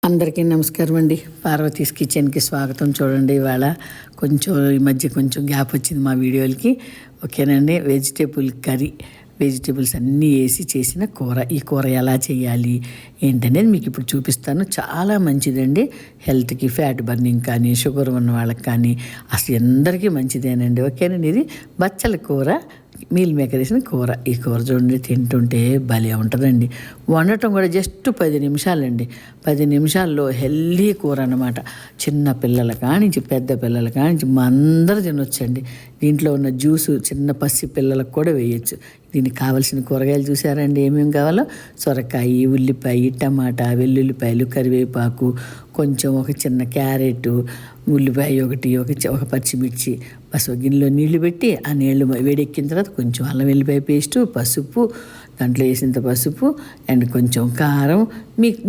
అందరికీ నమస్కారం అండి. పార్వతీస్ కిచెన్కి స్వాగతం. చూడండి, ఇవాళ కొంచెం ఈ మధ్య కొంచెం గ్యాప్ వచ్చింది మా వీడియోలకి. ఓకేనండి. వెజిటేబుల్ కర్రీ, వెజిటేబుల్స్ అన్నీ వేసి చేసిన కూర. ఈ కూర ఎలా చేయాలి ఏంటనేది మీకు ఇప్పుడు చూపిస్తాను. చాలా మంచిదండి హెల్త్కి, ఫ్యాట్ బర్నింగ్ కానీ, షుగర్ ఉన్న వాళ్ళకి కానీ అసలు అందరికీ మంచిదేనండి. ఓకేనండి. ఇది బచ్చల కూర, మీల్ మేకర్ వేసిన కూర. ఈ కూర చూడండి, తింటుంటే భలే ఉంటుందండి. వండటం కూడా జస్ట్ 10 నిమిషాలండి. 10 నిమిషాల్లో హెల్దీ కూర అన్నమాట. చిన్న పిల్లల కానించి పెద్ద పిల్లల కానించి అందరూ తినొచ్చండి. దీంట్లో ఉన్న జ్యూసు చిన్న పసి పిల్లలకు కూడా వేయచ్చు. దీనికి కావాల్సిన కూరగాయలు చూసారండి ఏమేమి కావాలో: సొరకాయ, ఉల్లిపాయ, టమాటా, వెల్లుల్లిపాయలు, కరివేపాకు, కొంచెం ఒక చిన్న క్యారెట్, ఉల్లిపాయ ఒక పచ్చిమిర్చి. పసుపు గిన్నెలో నీళ్లు పెట్టి ఆ నీళ్లు వేడెక్కిన తర్వాత కొంచెం అల్లం వెల్లిపాయ పేస్టు, పసుపు, దాంట్లో వేసినంత పసుపు అండ్ కొంచెం కారం,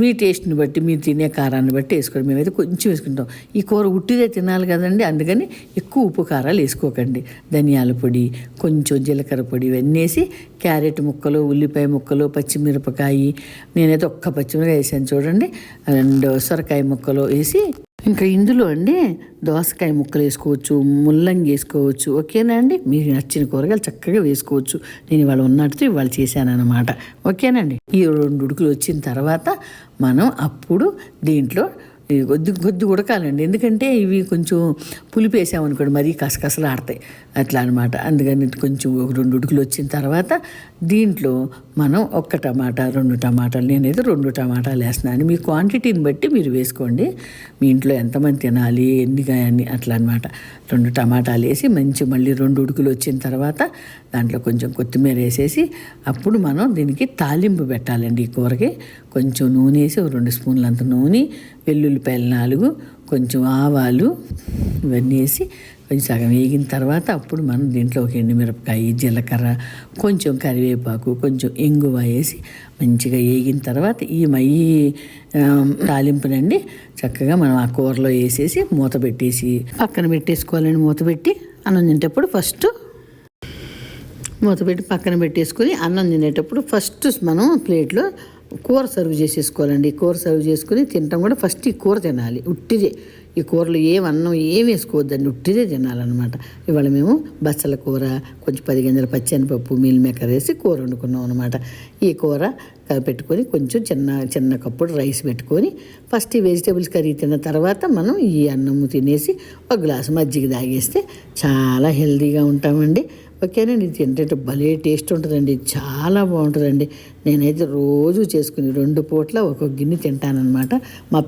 మీ టేస్ట్ని బట్టి, మీరు తినే కారాన్ని బట్టి వేసుకోండి. మేమైతే కొంచెం వేసుకుంటాం. ఈ కూర ఉట్టిదే తినాలి కదండి, అందుకని ఎక్కువ ఉప్పు కారాలు వేసుకోకండి. ధనియాల పొడి, కొంచెం జీలకర్ర పొడి ఇవన్నీ వేసి, క్యారెట్ ముక్కలు, ఉల్లిపాయ ముక్కలు, పచ్చిమిరపకాయ, నేనైతే ఒక్క పచ్చిమిరపకాయ వేసాను చూడండి, అండ్ సొరకాయ ముక్కలు వేసి, ఇంకా ఇందులో అండి దోసకాయ ముక్కలు వేసుకోవచ్చు, ముల్లంగి వేసుకోవచ్చు. ఓకేనా అండి. మీకు నచ్చిన కూరగాయలు చక్కగా వేసుకోవచ్చు. నేను ఇవాళ ఉన్నట్టు ఇవాళ చేశానన్నమాట. ఓకేనండి. ఈ 2 ఉడుకులు వచ్చిన తర్వాత మనం అప్పుడు దీంట్లో కొద్ది ఉడకాలండి. ఎందుకంటే ఇవి కొంచెం పులుపు వేసామనుకోండి మరీ కసకసలు ఆడతాయి అట్లా అనమాట. అందుకని కొంచెం ఒక 2 ఉడుకులు వచ్చిన తర్వాత దీంట్లో మనం 1 టమాటా, 2 టమాటాలు, నేనైతే 2 టమాటాలు వేస్తున్నాను. మీ క్వాంటిటీని బట్టి మీరు వేసుకోండి. మీ ఇంట్లో ఎంతమంది తినాలి, ఎన్ని కానీ అట్లా అనమాట. 2 టమాటాలు వేసి మళ్ళీ 2 ఉడుకులు వచ్చిన తర్వాత దాంట్లో కొంచెం కొత్తిమీర వేసేసి అప్పుడు మనం దీనికి తాలింపు పెట్టాలండి. ఈ కూరకి కొంచెం నూనె వేసి 2 స్పూన్లు అంత నూనె, వెల్లుల్లిపాయలు 4, కొంచెం ఆవాలు ఇవన్నీ వేసి కొంచెం సగం వేగిన తర్వాత అప్పుడు మనం దీంట్లో ఒక ఎండుమిరపకాయ, జీలకర్ర, కొంచెం కరివేపాకు, కొంచెం ఇంగువ వేసి మంచిగా వేగిన తర్వాత ఈ తాలింపునండి చక్కగా మనం ఆ కూరలో వేసేసి మూత పెట్టేసి పక్కన పెట్టేసుకోవాలండి. మూత పెట్టి అన్నం తినేటప్పుడు పక్కన పెట్టేసుకొని అన్నం తినేటప్పుడు ఫస్ట్ మనం ప్లేట్లో కూర సర్వ్ చేసేసుకోవాలండి. కూర సర్వ్ చేసుకుని తినటం కూడా ఫస్ట్ ఈ కూర తినాలి. ఉట్టిదే, ఈ కూరలో అన్నం ఏం వేసుకోవద్దండి, ఉట్టిదే తినాలన్నమాట. ఇవాళ మేము బచ్చల కూర, కొంచెం 10 గింజల పచ్చెనపప్పు, మీల్ మేకర్ వేసి కూర వండుకున్నాం అనమాట. ఈ కూర పెట్టుకొని కొంచెం చిన్న కప్పుడు రైస్ పెట్టుకొని ఫస్ట్ ఈ వెజిటేబుల్స్ కర్రీ తిన్న తర్వాత మనం ఈ అన్నము తినేసి ఒక గ్లాసు మజ్జిగ తాగేస్తే చాలా హెల్తీగా ఉంటామండి. ఓకేనండి. ఇది తింటే భలే టేస్ట్ ఉంటుందండి, చాలా బాగుంటుందండి. నేనైతే రోజు చేసుకుని 2 పూట్ల ఒక్కొక్క గిన్నె తింటానన్నమాట. మా